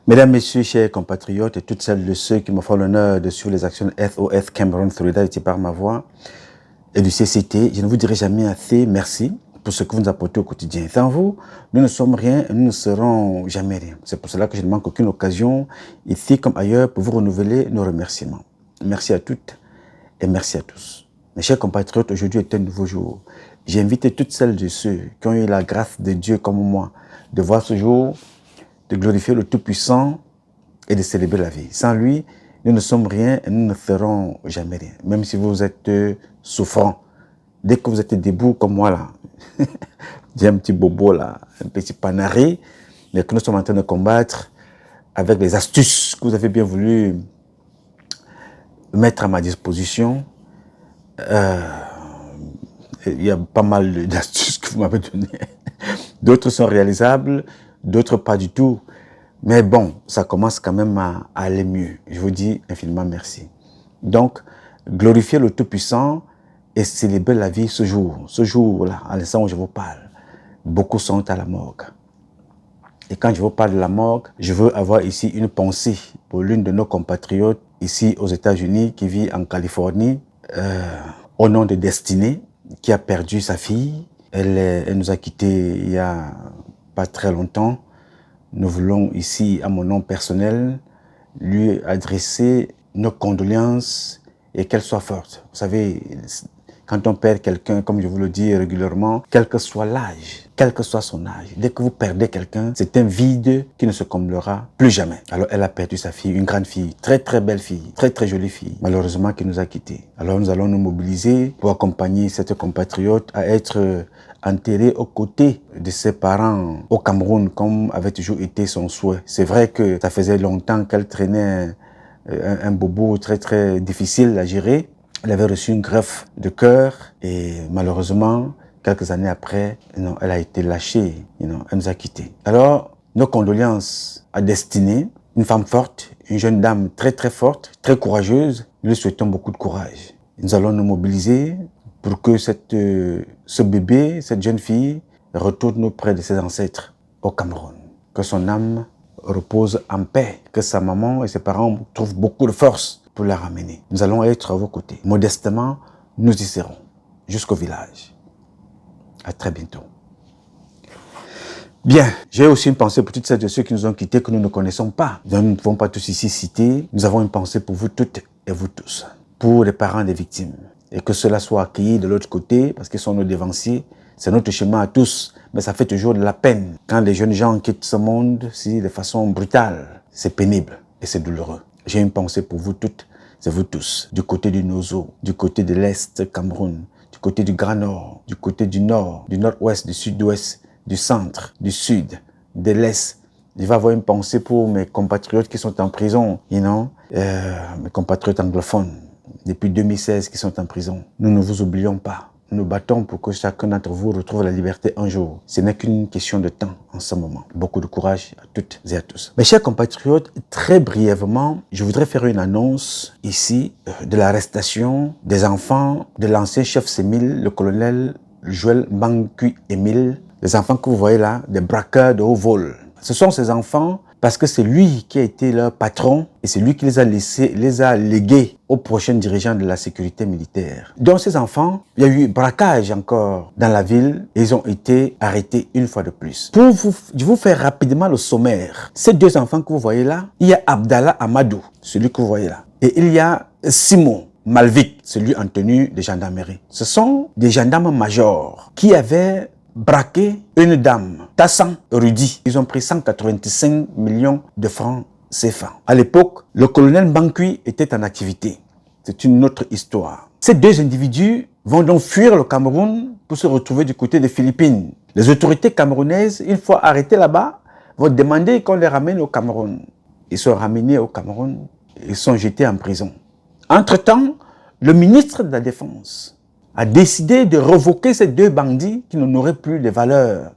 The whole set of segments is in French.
Mesdames, Messieurs, chers compatriotes et toutes celles de ceux qui me font l'honneur de suivre les actions SOS Cameroun Solidarité par ma voix et du CCT, je ne vous dirai jamais assez merci pour ce que vous nous apportez au quotidien. Sans vous, nous ne sommes rien et nous ne serons jamais rien. C'est pour cela que je ne manque aucune occasion, ici comme ailleurs, pour vous renouveler nos remerciements. Merci à toutes et merci à tous. Mes chers compatriotes, aujourd'hui est un nouveau jour. J'ai invité toutes celles de ceux qui ont eu la grâce de Dieu comme moi de voir ce jour, de glorifier le Tout-Puissant et de célébrer la vie. Sans lui, nous ne sommes rien et nous ne ferons jamais rien. Même si vous êtes souffrant, dès que vous êtes debout comme moi là, j'ai un petit bobo là, un petit panaré, mais que nous sommes en train de combattre avec les astuces que vous avez bien voulu mettre à ma disposition. Il y a pas mal d'astuces que vous m'avez données. D'autres sont réalisables, d'autres pas du tout. Mais bon, ça commence quand même à aller mieux. Je vous dis infiniment merci. Donc, glorifier le Tout-Puissant et célébrer la vie ce jour. Ce jour-là, à l'instant où je vous parle, beaucoup sont à la morgue. Et quand je vous parle de la morgue, je veux avoir ici une pensée pour l'une de nos compatriotes ici aux États-Unis qui vit en Californie, au nom de Destinée, qui a perdu sa fille. Elle nous a quittés il y a pas très longtemps. Nous voulons ici, à mon nom personnel, lui adresser nos condoléances et qu'elle soit forte. Vous savez, quand on perd quelqu'un, comme je vous le dis régulièrement, quel que soit l'âge, quel que soit son âge, dès que vous perdez quelqu'un, c'est un vide qui ne se comblera plus jamais. Alors elle a perdu sa fille, une grande fille, très très belle fille, très très jolie fille, malheureusement qui nous a quittés. Alors nous allons nous mobiliser pour accompagner cette compatriote à être enterrée aux côtés de ses parents au Cameroun, comme avait toujours été son souhait. C'est vrai que ça faisait longtemps qu'elle traînait un bobo très très difficile à gérer. Elle avait reçu une greffe de cœur et malheureusement, quelques années après, elle a été lâchée, elle nous a quittés. Alors, nos condoléances à Destinée, une femme forte, une jeune dame très très forte, très courageuse. Nous lui souhaitons beaucoup de courage. Nous allons nous mobiliser pour que ce bébé, cette jeune fille, retourne auprès de ses ancêtres au Cameroun. Que son âme repose en paix, que sa maman et ses parents trouvent beaucoup de force pour la ramener. Nous allons être à vos côtés. Modestement, nous y serons jusqu'au village. À très bientôt. Bien, j'ai aussi une pensée pour toutes celles et ceux qui nous ont quittés, que nous ne connaissons pas. Nous ne pouvons pas tous ici citer. Nous avons une pensée pour vous toutes et vous tous, pour les parents des victimes. Et que cela soit accueilli de l'autre côté, parce qu'ils sont nos devanciers. C'est notre chemin à tous, mais ça fait toujours de la peine. Quand les jeunes gens quittent ce monde, de façon brutale, c'est pénible et c'est douloureux. J'ai une pensée pour vous toutes et vous tous, du côté du Nozo, du côté de l'Est Cameroun, du côté du Grand Nord, du côté du Nord, du Nord-Ouest, du Sud-Ouest, du Centre, du Sud, de l'Est. Je vais avoir une pensée pour mes compatriotes qui sont en prison, mes compatriotes anglophones, depuis 2016 qui sont en prison. Nous ne vous oublions pas. Nous nous battons pour que chacun d'entre vous retrouve la liberté un jour. Ce n'est qu'une question de temps en ce moment. Beaucoup de courage à toutes et à tous. Mes chers compatriotes, très brièvement, je voudrais faire une annonce ici de l'arrestation des enfants de l'ancien chef sémile, le colonel Joël Mangui Émile. Les enfants que vous voyez là, des braqueurs de haut vol. Ce sont ces enfants parce que c'est lui qui a été leur patron et c'est lui qui les a légués aux prochains dirigeants de la sécurité militaire. Dans ces enfants, il y a eu braquage encore dans la ville et ils ont été arrêtés une fois de plus. Pour vous faire rapidement le sommaire, ces deux enfants que vous voyez là, il y a Abdallah Amadou, celui que vous voyez là, et il y a Simon Malvik, celui en tenue de gendarmerie. Ce sont des gendarmes majors qui avaient braqué une dame, Tassan Rudy. Ils ont pris 185 millions de francs CFA. À l'époque, le colonel Mangui était en activité. C'est une autre histoire. Ces deux individus vont donc fuir le Cameroun pour se retrouver du côté des Philippines. Les autorités camerounaises, une fois arrêtés là-bas, vont demander qu'on les ramène au Cameroun. Ils sont ramenés au Cameroun, ils sont jetés en prison. Entre-temps, le ministre de la Défense a décidé de révoquer ces deux bandits qui n'auraient plus les valeurs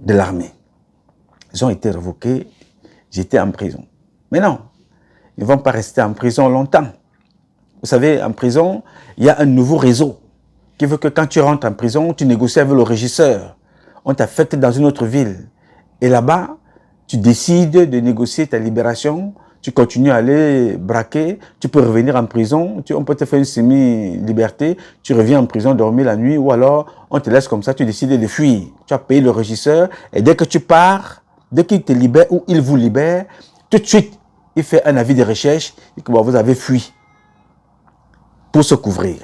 de l'armée. Ils ont été révoqués, j'étais en prison. Mais non, ils ne vont pas rester en prison longtemps. Vous savez, en prison, il y a un nouveau réseau qui veut que quand tu rentres en prison, tu négocies avec le régisseur. On t'affecte dans une autre ville. Et là-bas, tu décides de négocier ta libération, tu continues à aller braquer, tu peux revenir en prison, on peut te faire une semi-liberté, tu reviens en prison dormir la nuit, ou alors on te laisse comme ça, tu décides de fuir. Tu as payé le régisseur, et dès que tu pars, dès qu'il te libère ou il vous libère, tout de suite, il fait un avis de recherche et que vous avez fui pour se couvrir.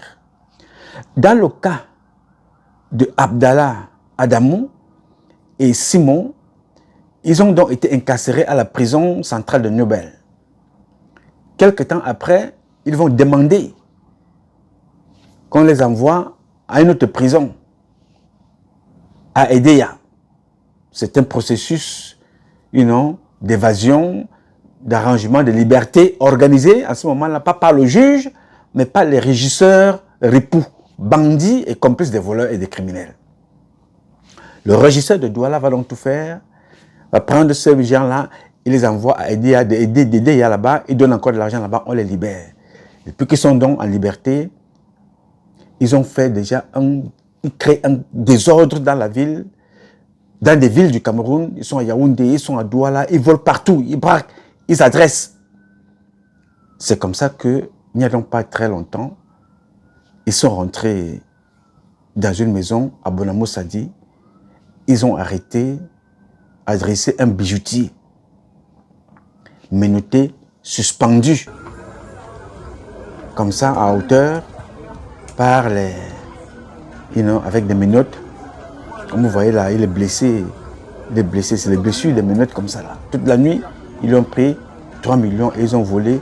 Dans le cas de Abdallah Adamou et Simon, ils ont donc été incarcérés à la prison centrale de Nobel. Quelque temps après, ils vont demander qu'on les envoie à une autre prison, à Edea. C'est un processus, d'évasion, d'arrangement de liberté organisé à ce moment-là, pas par le juge, mais par les régisseurs ripoux, bandits et complices des voleurs et des criminels. Le régisseur de Douala va donc tout faire, va prendre ces gens-là, il les envoie à aider là-bas, il donne encore de l'argent là-bas, on les libère. Depuis qu'ils sont donc en liberté, ils ont fait déjà ils créent un désordre dans la ville, dans des villes du Cameroun, ils sont à Yaoundé, ils sont à Douala, ils volent partout, ils braquent, ils adressent. C'est comme ça qu'il n'y a donc pas très longtemps, ils sont rentrés dans une maison à Bonamou Sadi, ils ont arrêté, adressé un bijoutier, menotté, suspendu, comme ça à hauteur, par les, avec des menottes. Comme vous voyez là, il est blessé, c'est les blessures des menottes comme ça là. Toute la nuit, ils ont pris 3 millions et ils ont volé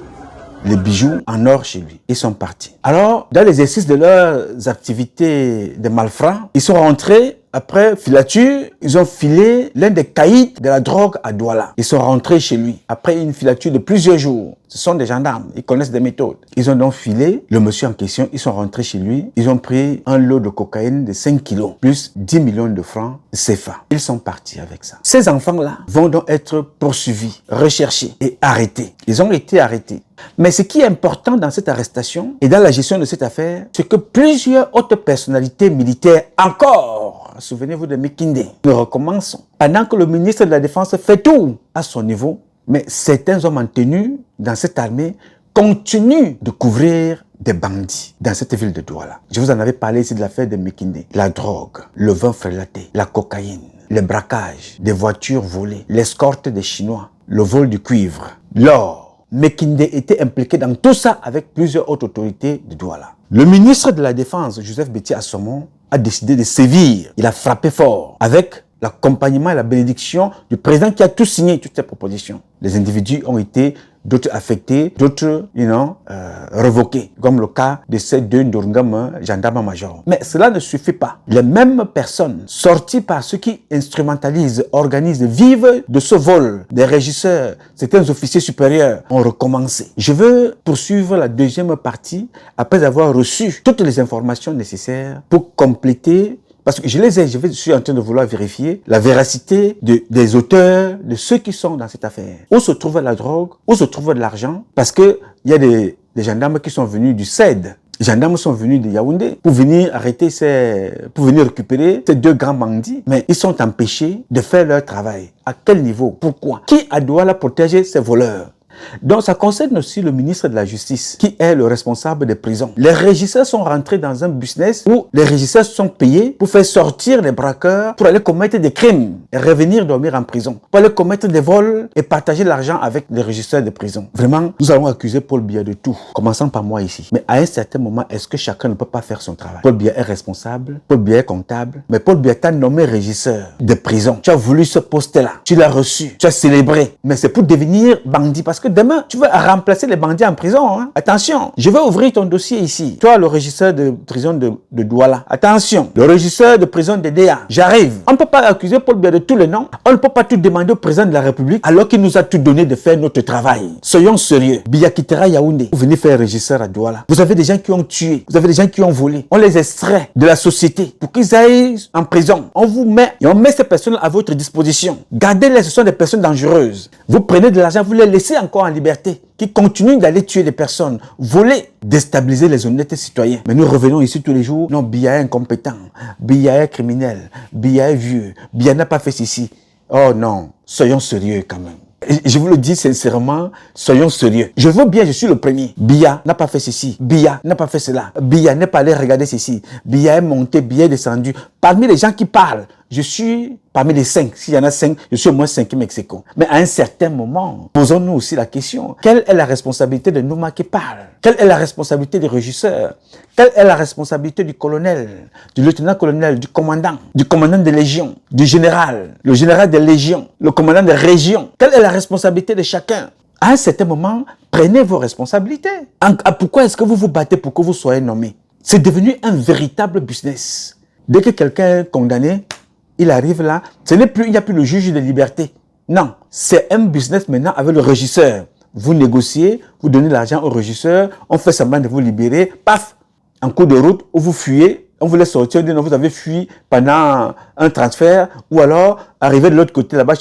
les bijoux en or chez lui. Ils sont partis. Alors, dans l'exercice de leurs activités de malfrats, ils sont rentrés. Après filature, ils ont filé l'un des caïds de la drogue à Douala. Ils sont rentrés chez lui. Après une filature de plusieurs jours. Ce sont des gendarmes, ils connaissent des méthodes. Ils ont donc filé le monsieur en question. Ils sont rentrés chez lui. Ils ont pris un lot de cocaïne de 5 kilos, plus 10 millions de francs CFA. Ils sont partis avec ça. Ces enfants-là vont donc être poursuivis, recherchés et arrêtés. Ils ont été arrêtés. Mais ce qui est important dans cette arrestation et dans la gestion de cette affaire, c'est que plusieurs autres personnalités militaires encore, souvenez-vous de Mekinde, nous recommençons. Pendant que le ministre de la Défense fait tout à son niveau, mais certains hommes en tenue dans cette armée continuent de couvrir des bandits dans cette ville de Douala. Je vous en avais parlé ici de l'affaire de Mekinde. La drogue, le vin frélaté, la cocaïne, les braquages, des voitures volées, l'escorte des Chinois, le vol du cuivre, l'or. Mekinde était impliqué dans tout ça avec plusieurs autres autorités de Douala. Le ministre de la Défense, Joseph Betty Assomon, a décidé de sévir. Il a frappé fort avec l'accompagnement et la bénédiction du président qui a tout signé, toutes ces propositions. Les individus ont été d'autres affectés, d'autres, révoqués, comme le cas de ces deux Ndorngam, gendarmes-majors. Mais cela ne suffit pas. Les mêmes personnes sorties par ceux qui instrumentalisent, organisent, vivent de ce vol, des régisseurs, certains officiers supérieurs ont recommencé. Je veux poursuivre la deuxième partie après avoir reçu toutes les informations nécessaires pour compléter. Parce que je suis en train de vouloir vérifier la véracité des auteurs, de ceux qui sont dans cette affaire. Où se trouve la drogue, où se trouve de l'argent, parce que il y a des gendarmes qui sont venus du CED. Les gendarmes sont venus de Yaoundé pour venir arrêter pour venir récupérer ces deux grands bandits. Mais ils sont empêchés de faire leur travail. À quel niveau? Pourquoi? Qui a doit protéger ces voleurs? Donc ça concerne aussi le ministre de la Justice, qui est le responsable des prisons. Les régisseurs sont rentrés dans un business où les régisseurs sont payés pour faire sortir les braqueurs, pour aller commettre des crimes et revenir dormir en prison, pour aller commettre des vols et partager l'argent avec les régisseurs de prison. Vraiment, nous allons accuser Paul Biya de tout, commençant par moi ici. Mais à un certain moment, est-ce que chacun ne peut pas faire son travail? Paul Biya est responsable, Paul Biya est comptable, mais Paul Biya t'a nommé régisseur de prison. Tu as voulu ce poste-là, tu l'as reçu, tu as célébré, mais c'est pour devenir bandit parce que demain, tu vas remplacer les bandits en prison. Hein? Attention, je vais ouvrir ton dossier ici. Toi, le régisseur de prison de Douala. Attention, le régisseur de prison de Déa. J'arrive. On ne peut pas accuser Paul Biya de tous les noms. On ne peut pas tout demander au président de la République alors qu'il nous a tout donné de faire notre travail. Soyons sérieux. Biya quittera Yaoundé. Vous venez faire régisseur à Douala. Vous avez des gens qui ont tué. Vous avez des gens qui ont volé. On les extrait de la société pour qu'ils aillent en prison. On vous met et on met ces personnes à votre disposition. Gardez-les, ce sont des personnes dangereuses. Vous prenez de l'argent, vous les laissez encore en liberté, qui continuent d'aller tuer des personnes, voler, déstabiliser les honnêtes citoyens. Mais nous revenons ici tous les jours. Non, Biya est incompétent, Biya est criminel, Biya est vieux, Biya n'a pas fait ceci. Oh non, soyons sérieux quand même. Je vous le dis sincèrement, soyons sérieux. Je veux bien, je suis le premier. Biya n'a pas fait ceci. Biya n'a pas fait cela. Biya n'est pas allé regarder ceci. Biya est monté, Biya est descendu. Parmi les gens qui parlent, je suis parmi les 5. S'il y en a 5, je suis au moins 5e ex-aequo. Mais à un certain moment, posons-nous aussi la question. Quelle est la responsabilité de Numa qui parle? Quelle est la responsabilité du régisseur? Quelle est la responsabilité du colonel, du lieutenant-colonel, du commandant de légion, du général, le général de légion, le commandant de région? Quelle est la responsabilité de chacun? À un certain moment, prenez vos responsabilités. Pourquoi est-ce que vous vous battez pour que vous soyez nommé? C'est devenu un véritable business. Dès que quelqu'un est condamné, il arrive là, il n'y a plus le juge de liberté. Non, c'est un business maintenant avec le régisseur. Vous négociez, vous donnez l'argent au régisseur, on fait semblant de vous libérer, paf, en cours de route, où vous fuyez, on vous laisse sortir, on dit non, vous avez fui pendant un transfert, ou alors, arrivé de l'autre côté, là-bas,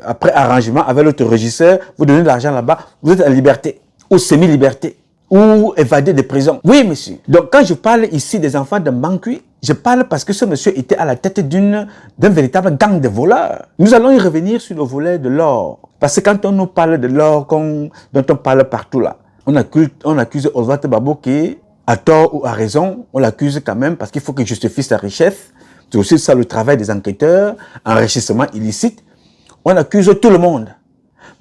après arrangement avec l'autre régisseur, vous donnez l'argent là-bas, vous êtes en liberté, ou semi-liberté, ou évadé de prison. Oui, monsieur. Donc, quand je parle ici des enfants de Mbankui, je parle parce que ce monsieur était à la tête d'un véritable gang de voleurs. Nous allons y revenir sur le volet de l'or. Parce que quand on nous parle de l'or, dont on parle partout là, on accuse Oswald Babo qui, à tort ou à raison, on l'accuse quand même parce qu'il faut qu'il justifie sa richesse. C'est aussi ça le travail des enquêteurs, enrichissement illicite. On accuse tout le monde.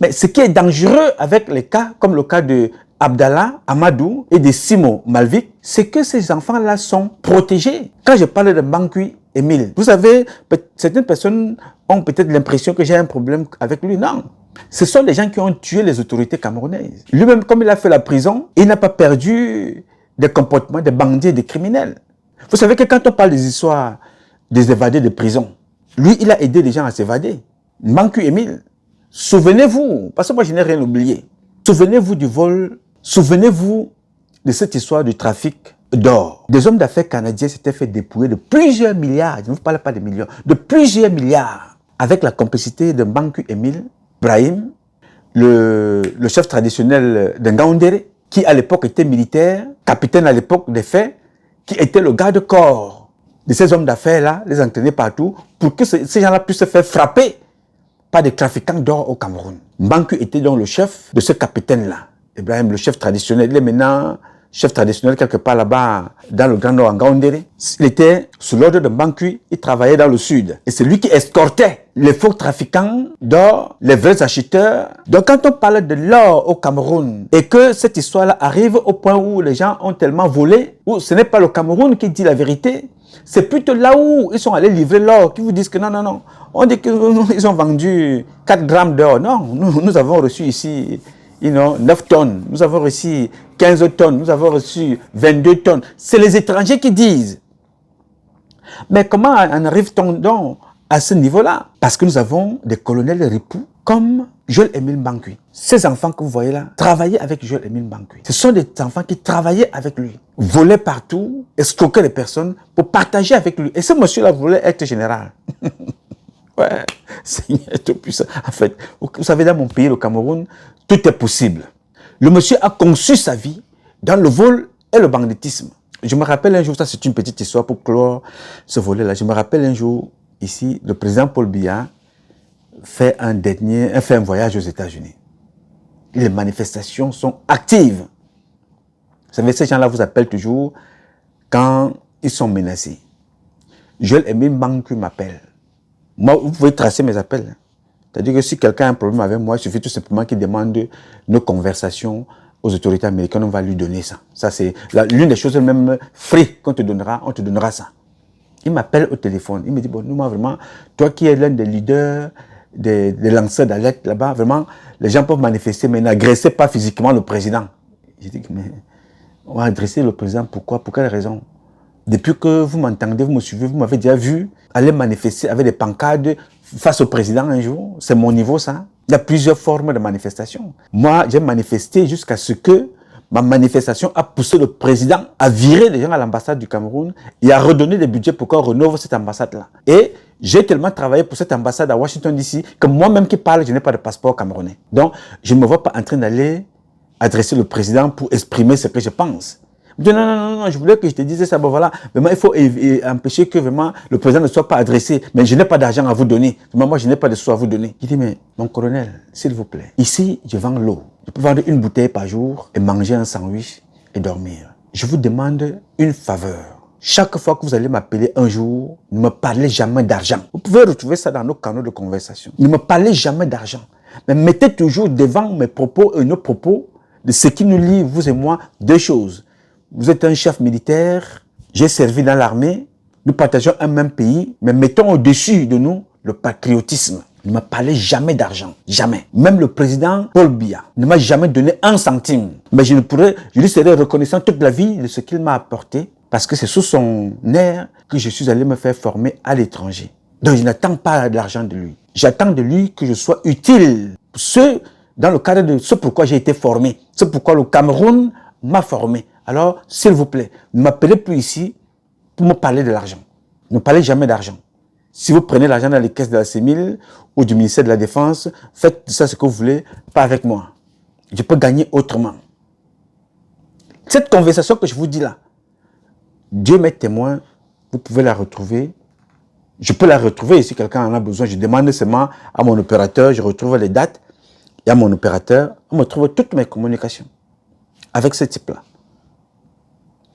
Mais ce qui est dangereux avec les cas, comme le cas de Abdallah, Amadou et de Simo Malvik, c'est que ces enfants-là sont protégés. Quand je parle de Mbankui Émile, vous savez, certaines personnes ont peut-être l'impression que j'ai un problème avec lui. Non. Ce sont des gens qui ont tué les autorités camerounaises. Lui-même, comme il a fait la prison, il n'a pas perdu des comportements de bandits et de criminels. Vous savez que quand on parle des histoires des évadés de prison, lui, il a aidé les gens à s'évader. Mbankui Émile, souvenez-vous, parce que moi je n'ai rien oublié, souvenez-vous du vol, souvenez-vous de cette histoire du trafic d'or. Des hommes d'affaires canadiens s'étaient fait dépouiller de plusieurs milliards, je ne vous parle pas de millions, de plusieurs milliards, avec la complicité de Mbankui Émile, Brahim, le chef traditionnel de Ngaoundéré, qui à l'époque était militaire, capitaine à l'époque des faits, qui était le garde-corps de ces hommes d'affaires-là, les entraîner partout, pour que ces gens-là puissent se faire frapper par des trafiquants d'or au Cameroun. Mbankui était donc le chef de ce capitaine-là. Ibrahim, le chef traditionnel, il est maintenant chef traditionnel quelque part là-bas dans le Grand Nord, en Ngaoundéré. Il était sous l'ordre de Mbankui, il travaillait dans le sud. Et c'est lui qui escortait les faux trafiquants d'or, les vrais acheteurs. Donc quand on parle de l'or au Cameroun et que cette histoire-là arrive au point où les gens ont tellement volé, où ce n'est pas le Cameroun qui dit la vérité, c'est plutôt là où ils sont allés livrer l'or qui vous disent que non, non, non. On dit qu'ils ont vendu 4 grammes d'or. Non, nous avons reçu ici 9 tonnes. Nous avons reçu 15 tonnes. Nous avons reçu 22 tonnes. C'est les étrangers qui disent. Mais comment en arrive-t-on donc à ce niveau-là? Parce que nous avons des colonels ripoux comme Joël-Émile Mbankui. Ces enfants que vous voyez là, travaillaient avec Joël-Émile Mbankui. Ce sont des enfants qui travaillaient avec lui, volaient partout, escroquaient les personnes pour partager avec lui. Et ce monsieur-là voulait être général. Ouais, Seigneur Tout-Puissant. En fait, vous savez, dans mon pays, le Cameroun, tout est possible. Le monsieur a conçu sa vie dans le vol et le banditisme. Je me rappelle un jour, ça c'est une petite histoire pour clore ce volet-là. Je me rappelle un jour, ici, le président Paul Biya fait un voyage aux États-Unis. Les manifestations sont actives. Vous savez, ces gens-là vous appellent toujours quand ils sont menacés. Joël-Émile Mbankui m'appelle. Moi, vous pouvez tracer mes appels. C'est-à-dire que si quelqu'un a un problème avec moi, il suffit tout simplement qu'il demande nos conversations aux autorités américaines, on va lui donner ça. Ça, c'est l'une des choses même free qu'on te donnera, on te donnera ça. Il m'appelle au téléphone. Il me dit, bon, nous, moi, vraiment, toi qui es l'un des leaders, des lanceurs d'alerte là-bas, vraiment, les gens peuvent manifester, mais n'agressez pas physiquement le président. J'ai dit, mais on va agresser le président, pourquoi? Pour quelle raison? Depuis que vous m'entendez, vous me suivez, vous m'avez déjà vu aller manifester avec des pancartes face au président un jour. C'est mon niveau, ça. Il y a plusieurs formes de manifestation. Moi, j'ai manifesté jusqu'à ce que ma manifestation a poussé le président à virer les gens à l'ambassade du Cameroun et à redonner des budgets pour qu'on rénove cette ambassade-là. Et j'ai tellement travaillé pour cette ambassade à Washington DC que moi-même qui parle, je n'ai pas de passeport camerounais. Donc, je ne me vois pas en train d'aller adresser le président pour exprimer ce que je pense. Il me dit, non, non, non, non, je voulais que je te dise ça. Bon, voilà, vraiment, il faut empêcher que vraiment le président ne soit pas adressé. Mais je n'ai pas d'argent à vous donner. Vraiment, moi, je n'ai pas de sous à vous donner. Il dit, mais mon colonel, s'il vous plaît, ici, je vends l'eau. Je peux vendre une bouteille par jour et manger un sandwich et dormir. Je vous demande une faveur. Chaque fois que vous allez m'appeler un jour, ne me parlez jamais d'argent. Vous pouvez retrouver ça dans nos canaux de conversation. Ne me parlez jamais d'argent. Mais mettez toujours devant mes propos et nos propos de ce qui nous lie, vous et moi, deux choses. Vous êtes un chef militaire, j'ai servi dans l'armée, nous partageons un même pays, mais mettons au-dessus de nous le patriotisme. Ne me parlez jamais d'argent, jamais. Même le président Paul Biya ne m'a jamais donné un centime. Mais je lui serai reconnaissant toute la vie de ce qu'il m'a apporté, parce que c'est sous son air que je suis allé me faire former à l'étranger. Donc je n'attends pas de l'argent de lui. J'attends de lui que je sois utile. Dans le cadre de ce pourquoi j'ai été formé. C'est pourquoi le Cameroun m'a formé. Alors, s'il vous plaît, ne m'appelez plus ici pour me parler de l'argent. Ne parlez jamais d'argent. Si vous prenez l'argent dans les caisses de la CEMIL ou du ministère de la Défense, faites ça ce que vous voulez, pas avec moi. Je peux gagner autrement. Cette conversation que je vous dis là, Dieu m'est témoin, vous pouvez la retrouver. Je peux la retrouver si quelqu'un en a besoin. Je demande seulement à mon opérateur, je retrouve les dates, et à mon opérateur, on me trouve toutes mes communications avec ce type-là.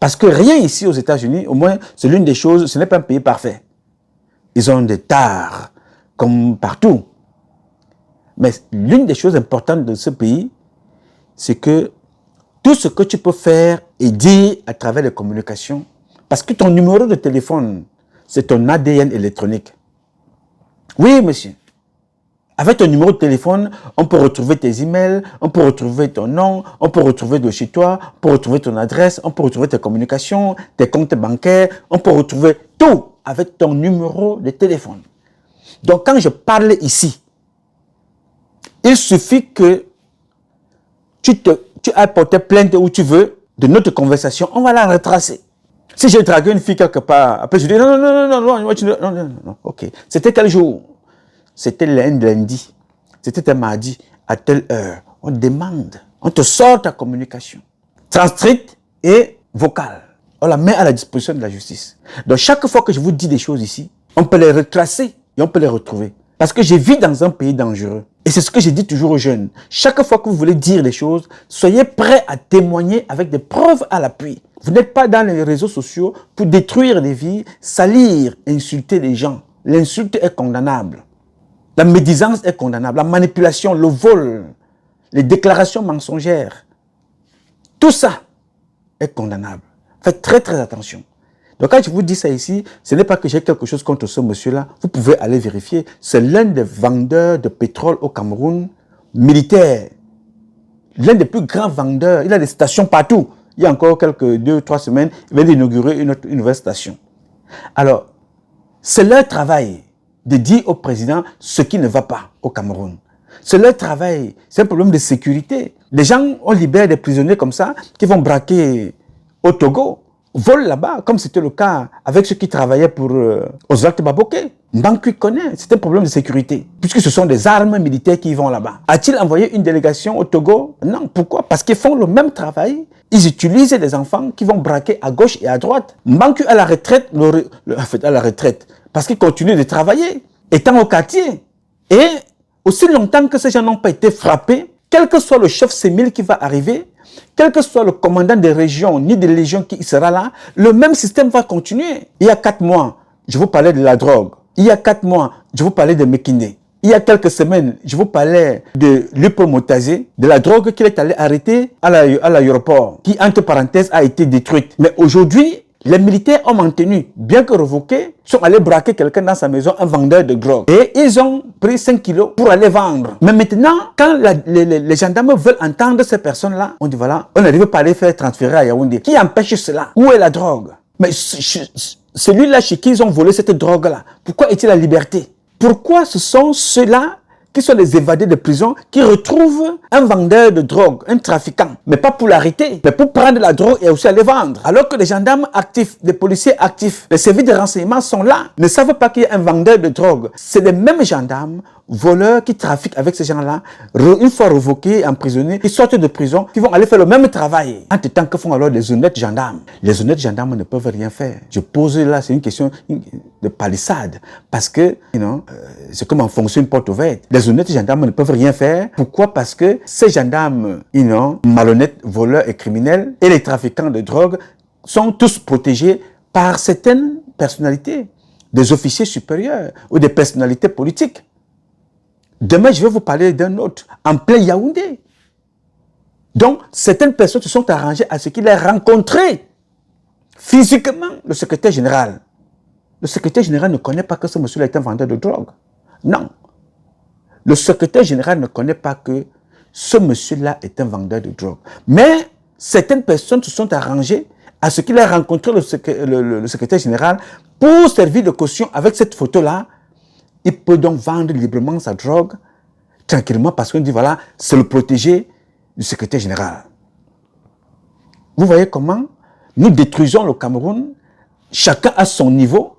Parce que rien ici aux États-Unis, au moins, c'est l'une des choses, ce n'est pas un pays parfait. Ils ont des tares, comme partout. Mais l'une des choses importantes de ce pays, c'est que tout ce que tu peux faire et dire à travers les communications, parce que ton numéro de téléphone, c'est ton ADN électronique. Oui, monsieur. Avec ton numéro de téléphone, on peut retrouver tes emails, on peut retrouver ton nom, on peut retrouver de chez toi, on peut retrouver ton adresse, on peut retrouver tes communications, tes comptes bancaires, on peut retrouver tout avec ton numéro de téléphone. Donc, quand je parle ici, il suffit que tu as porté plainte où tu veux de notre conversation, on va la retracer. Si j'ai dragué une fille quelque part, après je dis non, non, non, non, non, non, non, ok. C'était quel jour? C'était lundi, c'était un mardi, à telle heure. On demande, on te sort ta communication, transcrite et vocale. On la met à la disposition de la justice. Donc chaque fois que je vous dis des choses ici, on peut les retracer et on peut les retrouver. Parce que je vis dans un pays dangereux. Et c'est ce que je dis toujours aux jeunes. Chaque fois que vous voulez dire des choses, soyez prêts à témoigner avec des preuves à l'appui. Vous n'êtes pas dans les réseaux sociaux pour détruire des vies, salir, insulter les gens. L'insulte est condamnable. La médisance est condamnable. La manipulation, le vol, les déclarations mensongères, tout ça est condamnable. Faites très très attention. Donc quand je vous dis ça ici, ce n'est pas que j'ai quelque chose contre ce monsieur-là. Vous pouvez aller vérifier. C'est l'un des vendeurs de pétrole au Cameroun, militaire. L'un des plus grands vendeurs. Il a des stations partout. Il y a encore quelques 2 ou 3 semaines, il va inaugurer une nouvelle station. Alors, c'est leur travail de dire au président ce qui ne va pas au Cameroun. C'est leur travail. C'est un problème de sécurité. Les gens, on libère des prisonniers comme ça qui vont braquer au Togo, volent là-bas, comme c'était le cas avec ceux qui travaillaient pour Oswald Baboké. Mbankou connaît, c'est un problème de sécurité, puisque ce sont des armes militaires qui vont là-bas. A-t-il envoyé une délégation au Togo? Non. Pourquoi? Parce qu'ils font le même travail. Ils utilisent des enfants qui vont braquer à gauche et à droite. Mbankou à la retraite, à la retraite, parce qu'il continue de travailler, étant au quartier. Et aussi longtemps que ces gens n'ont pas été frappés, quel que soit le chef CEMIL qui va arriver, quel que soit le commandant des régions, ni des légions qui sera là, le même système va continuer. Il y a 4 mois, je vous parlais de la drogue. Il y a 4 mois, je vous parlais de Mekindé. Il y a quelques semaines, je vous parlais de l'hypomotazé, de la drogue qu'il est allé arrêter à l'aéroport, qui, entre parenthèses, a été détruite. Mais aujourd'hui, les militaires ont maintenu, bien que revoqués, sont allés braquer quelqu'un dans sa maison, un vendeur de drogue. Et ils ont pris 5 kilos pour aller vendre. Mais maintenant, quand les gendarmes veulent entendre ces personnes-là, on dit voilà, on n'arrive pas à les faire transférer à Yaoundé. Qui empêche cela? Où est la drogue? Mais celui-là chez qui ils ont volé cette drogue-là, pourquoi est-il à liberté? Pourquoi ce sont ceux-là qui sont les évadés de prison qui retrouvent un vendeur de drogue, un trafiquant, mais pas pour l'arrêter, mais pour prendre la drogue et aussi aller vendre. Alors que les gendarmes actifs, les policiers actifs, les services de renseignement sont là, ne savent pas qu'il y a un vendeur de drogue. C'est les mêmes gendarmes, voleurs qui trafiquent avec ces gens-là, une fois revoqués, emprisonnés, ils sortent de prison, qui vont aller faire le même travail. En temps que font alors les honnêtes gendarmes? Les honnêtes gendarmes ne peuvent rien faire. Je pose là, c'est une question de palissade, parce que, c'est comme en fonction une porte ouverte. Les honnêtes gendarmes ne peuvent rien faire. Pourquoi? Parce que ces gendarmes, malhonnêtes, voleurs et criminels, et les trafiquants de drogue sont tous protégés par certaines personnalités, des officiers supérieurs ou des personnalités politiques. Demain, je vais vous parler d'un autre, en plein Yaoundé. Donc, certaines personnes se sont arrangées à ce qu'il ait rencontré physiquement le secrétaire général. Le secrétaire général ne connaît pas que ce monsieur-là est un vendeur de drogue. Non. Le secrétaire général ne connaît pas que ce monsieur-là est un vendeur de drogue. Mais certaines personnes se sont arrangées à ce qu'il ait rencontré le secrétaire général pour servir de caution avec cette photo-là. Il peut donc vendre librement sa drogue, tranquillement, parce qu'on dit, voilà, c'est le protégé du secrétaire général. Vous voyez comment nous détruisons le Cameroun, chacun à son niveau,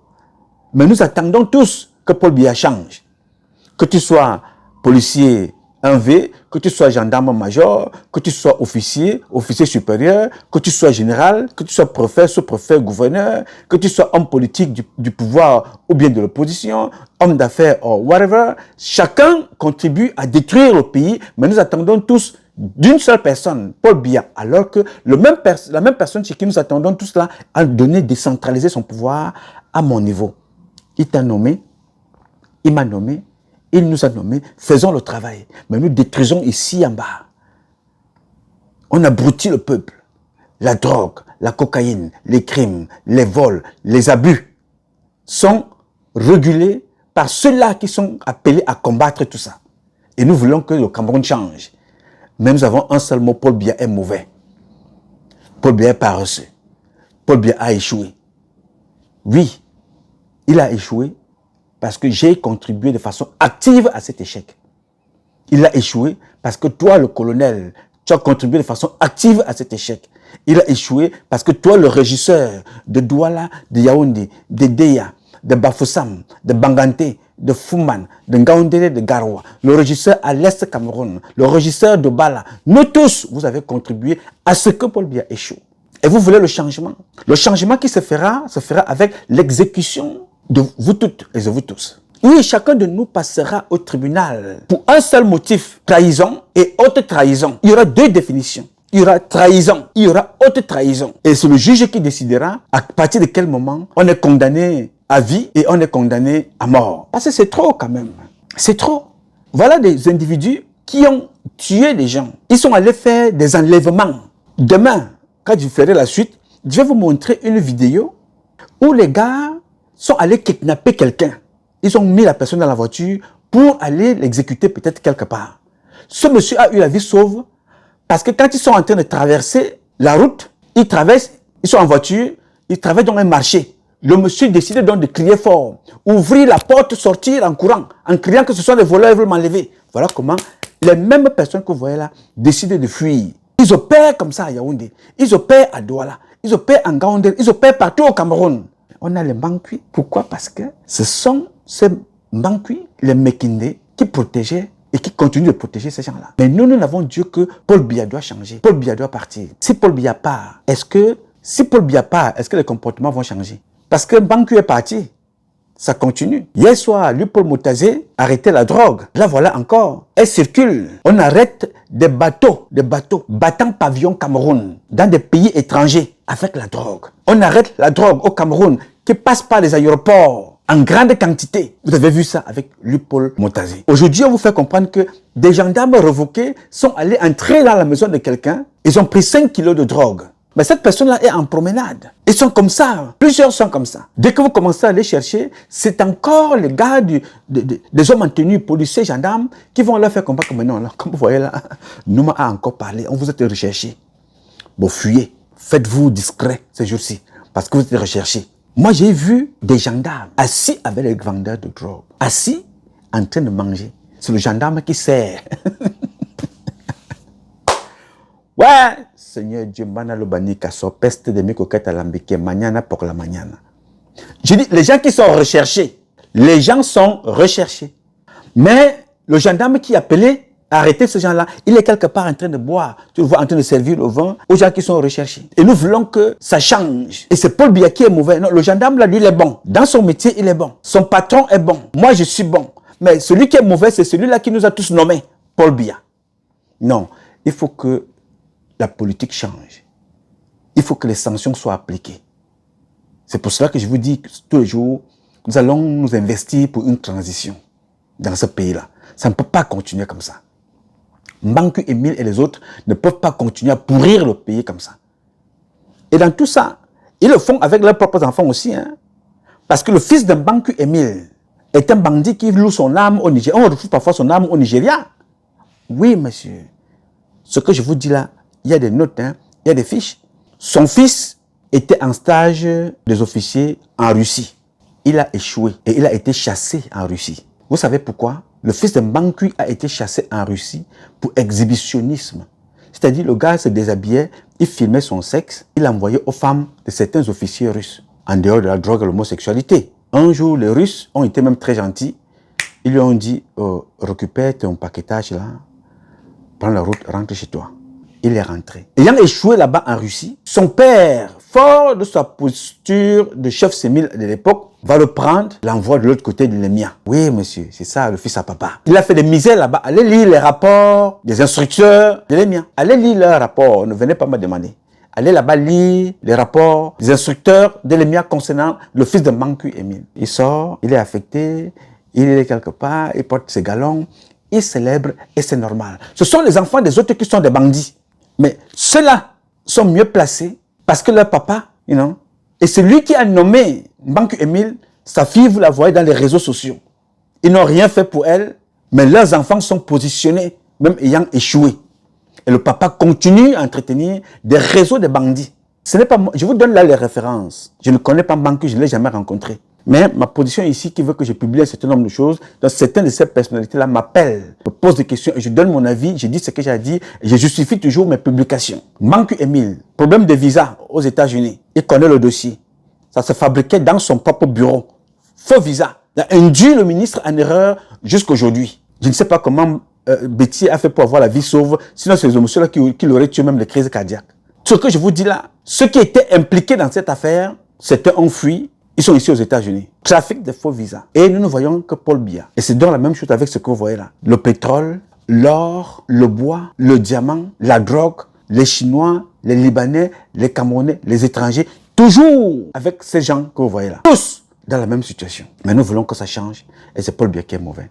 mais nous attendons tous que Paul Biya change. Que tu sois policier 1V, que tu sois gendarme-major, que tu sois officier supérieur, que tu sois général, que tu sois préfet, sous-préfet, gouverneur, que tu sois homme politique du pouvoir ou bien de l'opposition, homme d'affaires ou whatever, chacun contribue à détruire le pays, mais nous attendons tous d'une seule personne, Paul Biya, alors que la même personne chez qui nous attendons tous là a donné, décentralisé son pouvoir à mon niveau. Il t'a nommé, il m'a nommé, il nous a nommés, faisons le travail. Mais nous détruisons ici en bas. On abrutit le peuple. La drogue, la cocaïne, les crimes, les vols, les abus sont régulés par ceux-là qui sont appelés à combattre tout ça. Et nous voulons que le Cameroun change. Mais nous avons un seul mot, Paul Biya est mauvais. Paul Biya est paresseux. Paul Biya a échoué. Oui, il a échoué. Parce que j'ai contribué de façon active à cet échec. Il a échoué parce que toi, le colonel, tu as contribué de façon active à cet échec. Il a échoué parce que toi, le régisseur de Douala, de Yaoundé, de Deya, de Bafoussam, de Banganté, de Fouman, de Ngaoundéré, de Garoua, le régisseur à l'Est Cameroun, le régisseur de Bala, nous tous, vous avez contribué à ce que Paul Biya échoue. Et vous voulez le changement. Le changement qui se fera avec l'exécution de vous toutes et de vous tous. Oui, chacun de nous passera au tribunal pour un seul motif, trahison et haute trahison. Il y aura deux définitions. Il y aura trahison, il y aura haute trahison. Et c'est le juge qui décidera à partir de quel moment on est condamné à vie et on est condamné à mort. Parce que c'est trop quand même. C'est trop. Voilà des individus qui ont tué des gens. Ils sont allés faire des enlèvements. Demain, quand je ferai la suite, je vais vous montrer une vidéo où les gars sont allés kidnapper quelqu'un. Ils ont mis la personne dans la voiture pour aller l'exécuter peut-être quelque part. Ce monsieur a eu la vie sauve parce que quand ils sont en train de traverser la route, ils sont en voiture, ils traversent dans un marché. Le monsieur décide donc de crier fort, ouvrir la porte, sortir en courant, en criant que ce sont des voleurs, ils veulent m'enlever. Voilà comment les mêmes personnes que vous voyez là décident de fuir. Ils opèrent comme ça à Yaoundé, ils opèrent à Douala, ils opèrent en Ngaoundé, ils opèrent partout au Cameroun. On a les Mbankui. Pourquoi? Parce que ce sont ces Mbankui, les Mekindé, qui protégeaient et qui continuent de protéger ces gens-là. Mais nous n'avons Dieu que Paul Biya doit changer. Paul Biya doit partir. Si Paul Biya part, est-ce que les comportements vont changer? Parce que Mbankui est parti. Ça continue. Hier soir, lui, Paul Motazé, arrêtait la drogue. Là, voilà encore. Elle circule. On arrête des bateaux battant pavillon Cameroun dans des pays étrangers avec la drogue. On arrête la drogue au Cameroun qui passe par les aéroports en grande quantité. Vous avez vu ça avec lui, Paul Motazé. Aujourd'hui, on vous fait comprendre que des gendarmes revoqués sont allés entrer dans la maison de quelqu'un. Ils ont pris 5 kilos de drogue. Mais cette personne-là est en promenade. Ils sont comme ça. Plusieurs sont comme ça. Dès que vous commencez à aller chercher, c'est encore les gars des hommes en tenue, policiers, gendarmes, qui vont leur faire comprendre que maintenant, là, comme vous voyez là, Nouma a encore parlé, on vous êtes recherché. Bon, fuyez. Faites-vous discret ces jours-ci, parce que vous êtes recherché. Moi, j'ai vu des gendarmes assis avec les vendeurs de drogue, assis en train de manger. C'est le gendarme qui sert. Ouais, Seigneur Dieu, mana lo bani kaso, peste de mi coquette à l'ambike, mañana pour la mañana. Je dis, les gens qui sont recherchés, les gens sont recherchés. Mais le gendarme qui appelait, arrêter ce gens-là, il est quelque part en train de boire. Tu le vois en train de servir le vin aux gens qui sont recherchés. Et nous voulons que ça change. Et c'est Paul Biya qui est mauvais. Non, le gendarme, là, lui, il est bon. Dans son métier, il est bon. Son patron est bon. Moi, je suis bon. Mais celui qui est mauvais, c'est celui-là qui nous a tous nommés. Paul Biya. Non, il faut que la politique change. Il faut que les sanctions soient appliquées. C'est pour cela que je vous dis que tous les jours, nous allons nous investir pour une transition dans ce pays-là. Ça ne peut pas continuer comme ça. Mbangu Emile et les autres ne peuvent pas continuer à pourrir le pays comme ça. Et dans tout ça, ils le font avec leurs propres enfants aussi. Hein? Parce que le fils de Mbangu Emile est un bandit qui loue son âme au Nigeria. On retrouve parfois son âme au Nigeria. Oui, monsieur. Ce que je vous dis là, il y a des notes, hein? Il y a des fiches. Son fils était en stage des officiers en Russie. Il a échoué et il a été chassé en Russie. Vous savez pourquoi? Le fils de Mbangu a été chassé en Russie pour exhibitionnisme. C'est-à-dire, le gars se déshabillait, il filmait son sexe, il l'envoyait aux femmes de certains officiers russes, en dehors de la drogue et l'homosexualité. Un jour, les Russes ont été même très gentils. Ils lui ont dit, récupère ton paquetage là, prends la route, rentre chez toi. Il est rentré. Ayant échoué là-bas en Russie, son père, fort de sa posture de chef sémile de l'époque, va le prendre, l'envoie de l'autre côté de l'Emia. Oui, monsieur, c'est ça, le fils à papa. Il a fait des misères là-bas. Allez lire les rapports des instructeurs de l'Emia. Allez lire leurs rapports, ne venez pas me demander. Allez là-bas lire les rapports des instructeurs de l'Emia concernant le fils de Mbangu Emile. Il sort, il est affecté, il est quelque part, il porte ses galons, il célèbre et c'est normal. Ce sont les enfants des autres qui sont des bandits. Mais ceux-là sont mieux placés parce que leur papa, et c'est lui qui a nommé Mbangu Emile, sa fille, vous la voyez dans les réseaux sociaux. Ils n'ont rien fait pour elle, mais leurs enfants sont positionnés, même ayant échoué. Et le papa continue à entretenir des réseaux de bandits. Ce n'est pas moi, je vous donne là les références. Je ne connais pas Mbangu, je ne l'ai jamais rencontré. Mais ma position ici qui veut que je publie un certain nombre de choses, donc certaines de ces personnalités-là m'appellent, me posent des questions et je donne mon avis, je dis ce que j'ai dit et je justifie toujours mes publications. Mbangu Emile, problème de visa aux États-Unis, il connaît le dossier. Ça se fabriquait dans son propre bureau. Faux visa. Il a induit le ministre en erreur jusqu'aujourd'hui. Je ne sais pas comment Betty a fait pour avoir la vie sauve, sinon c'est les homosexuels qui l'auraient tué même les crises cardiaques. Ce que je vous dis là, ceux qui étaient impliqués dans cette affaire, c'était enfui. Ils sont ici aux États-Unis. Trafic de faux visas. Et nous ne voyons que Paul Biya. Et c'est donc la même chose avec ce que vous voyez là. Le pétrole, l'or, le bois, le diamant, la drogue, les Chinois, les Libanais, les Camerounais, les étrangers. Toujours avec ces gens que vous voyez là. Tous dans la même situation. Mais nous voulons que ça change. Et c'est Paul Biya qui est mauvais.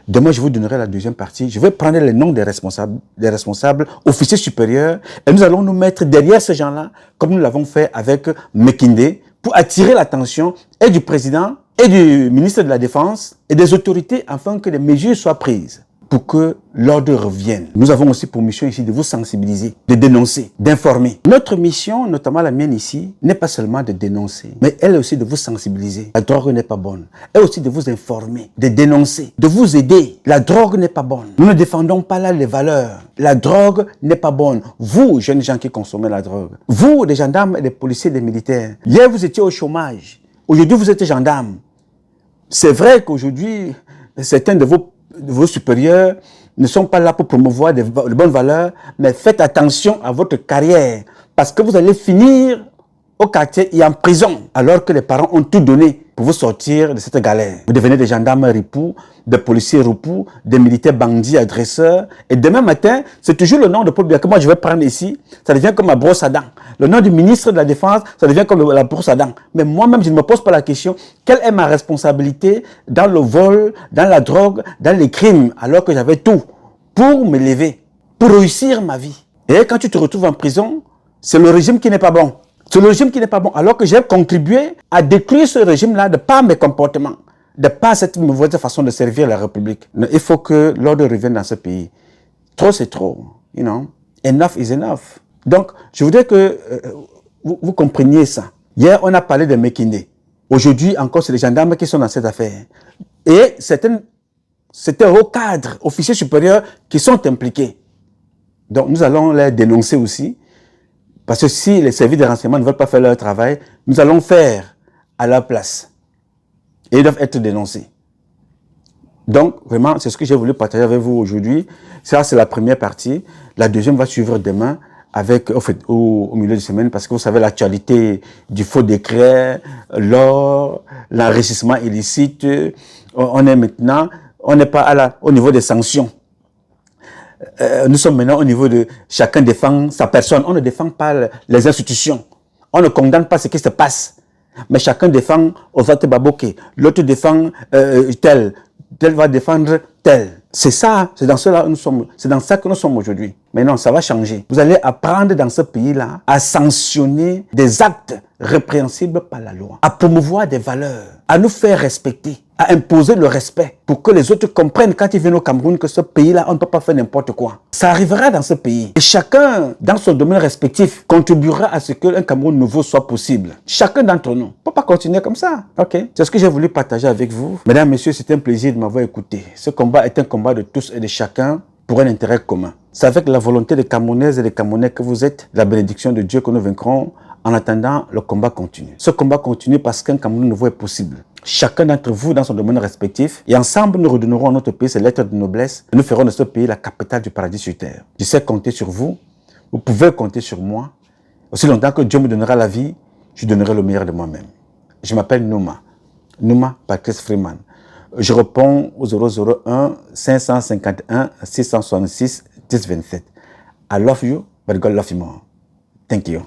Demain, je vous donnerai la deuxième partie. Je vais prendre les noms des responsables officiers supérieurs. Et nous allons nous mettre derrière ces gens-là, comme nous l'avons fait avec Mekinde, pour attirer l'attention et du président et du ministre de la Défense et des autorités afin que des mesures soient prises pour que l'ordre revienne. Nous avons aussi pour mission ici de vous sensibiliser, de dénoncer, d'informer. Notre mission, notamment la mienne ici, n'est pas seulement de dénoncer, mais elle est aussi de vous sensibiliser. La drogue n'est pas bonne. Elle est aussi de vous informer, de dénoncer, de vous aider. La drogue n'est pas bonne. Nous ne défendons pas là les valeurs. La drogue n'est pas bonne. Vous, jeunes gens qui consommez la drogue, vous, les gendarmes, les policiers, les militaires, hier vous étiez au chômage. Aujourd'hui, vous êtes gendarme. C'est vrai qu'aujourd'hui, certains de vos supérieurs ne sont pas là pour promouvoir de bonnes valeurs, mais faites attention à votre carrière, parce que vous allez finir au quartier et en prison, alors que les parents ont tout donné pour vous sortir de cette galère. Vous devenez des gendarmes ripoux, des policiers ripoux, des militaires bandits, agresseurs, et demain matin, c'est toujours le nom de Paul Biya que moi je vais prendre ici, ça devient comme ma brosse à dents. Le nom du ministre de la Défense, ça devient comme la brosse à dents. Mais moi-même, je ne me pose pas la question, quelle est ma responsabilité dans le vol, dans la drogue, dans les crimes, alors que j'avais tout pour me lever, pour réussir ma vie. Et quand tu te retrouves en prison, c'est le régime qui n'est pas bon. C'est le régime qui n'est pas bon, alors que j'ai contribué à détruire ce régime-là de par mes comportements, de par cette mauvaise façon de servir la République. Il faut que l'ordre revienne dans ce pays. Trop, c'est trop. Enough is enough. Donc, je voudrais que vous compreniez ça. Hier, on a parlé de Mekinde. Aujourd'hui, encore, c'est les gendarmes qui sont dans cette affaire. Et c'était hauts cadres, officiers supérieurs qui sont impliqués. Donc, nous allons les dénoncer aussi. Parce que si les services de renseignement ne veulent pas faire leur travail, nous allons faire à leur place. Et ils doivent être dénoncés. Donc, vraiment, c'est ce que j'ai voulu partager avec vous aujourd'hui. Ça, c'est la première partie. La deuxième va suivre demain, avec, au milieu de semaine, parce que vous savez, l'actualité du faux décret, l'or, l'enrichissement illicite, on est maintenant, on n'est pas au niveau des sanctions. Nous sommes maintenant au niveau de chacun défend sa personne. On ne défend pas les institutions. On ne condamne pas ce qui se passe. Mais chacun défend Osate Baboke. L'autre défend tel. Tel va défendre tel. C'est ça, c'est dans cela que nous sommes. C'est dans ça que nous sommes aujourd'hui. Mais non, ça va changer. Vous allez apprendre dans ce pays-là à sanctionner des actes répréhensibles par la loi, à promouvoir des valeurs, à nous faire respecter, à imposer le respect pour que les autres comprennent quand ils viennent au Cameroun que ce pays-là, on ne peut pas faire n'importe quoi. Ça arrivera dans ce pays. Et chacun, dans son domaine respectif, contribuera à ce qu'un Cameroun nouveau soit possible. Chacun d'entre nous. On ne peut pas continuer comme ça. Ok? C'est ce que j'ai voulu partager avec vous. Mesdames, messieurs, c'est un plaisir de m'avoir écouté. Ce combat est un combat de tous et de chacun pour un intérêt commun. C'est avec la volonté des Camerounaises et des Camerounais que vous êtes, la bénédiction de Dieu que nous vaincrons. En attendant, le combat continue. Ce combat continue parce qu'un Cameroun nouveau est possible. Chacun d'entre vous dans son domaine respectif. Et ensemble, nous redonnerons à notre pays ses lettres de noblesse. Et nous ferons de ce pays la capitale du paradis sur terre. Je sais compter sur vous. Vous pouvez compter sur moi. Aussi longtemps que Dieu me donnera la vie, je donnerai le meilleur de moi-même. Je m'appelle Nouma. Nouma Patrice Freeman. Je réponds au 001 551 666 1027. I love you, but God love you more. Thank you.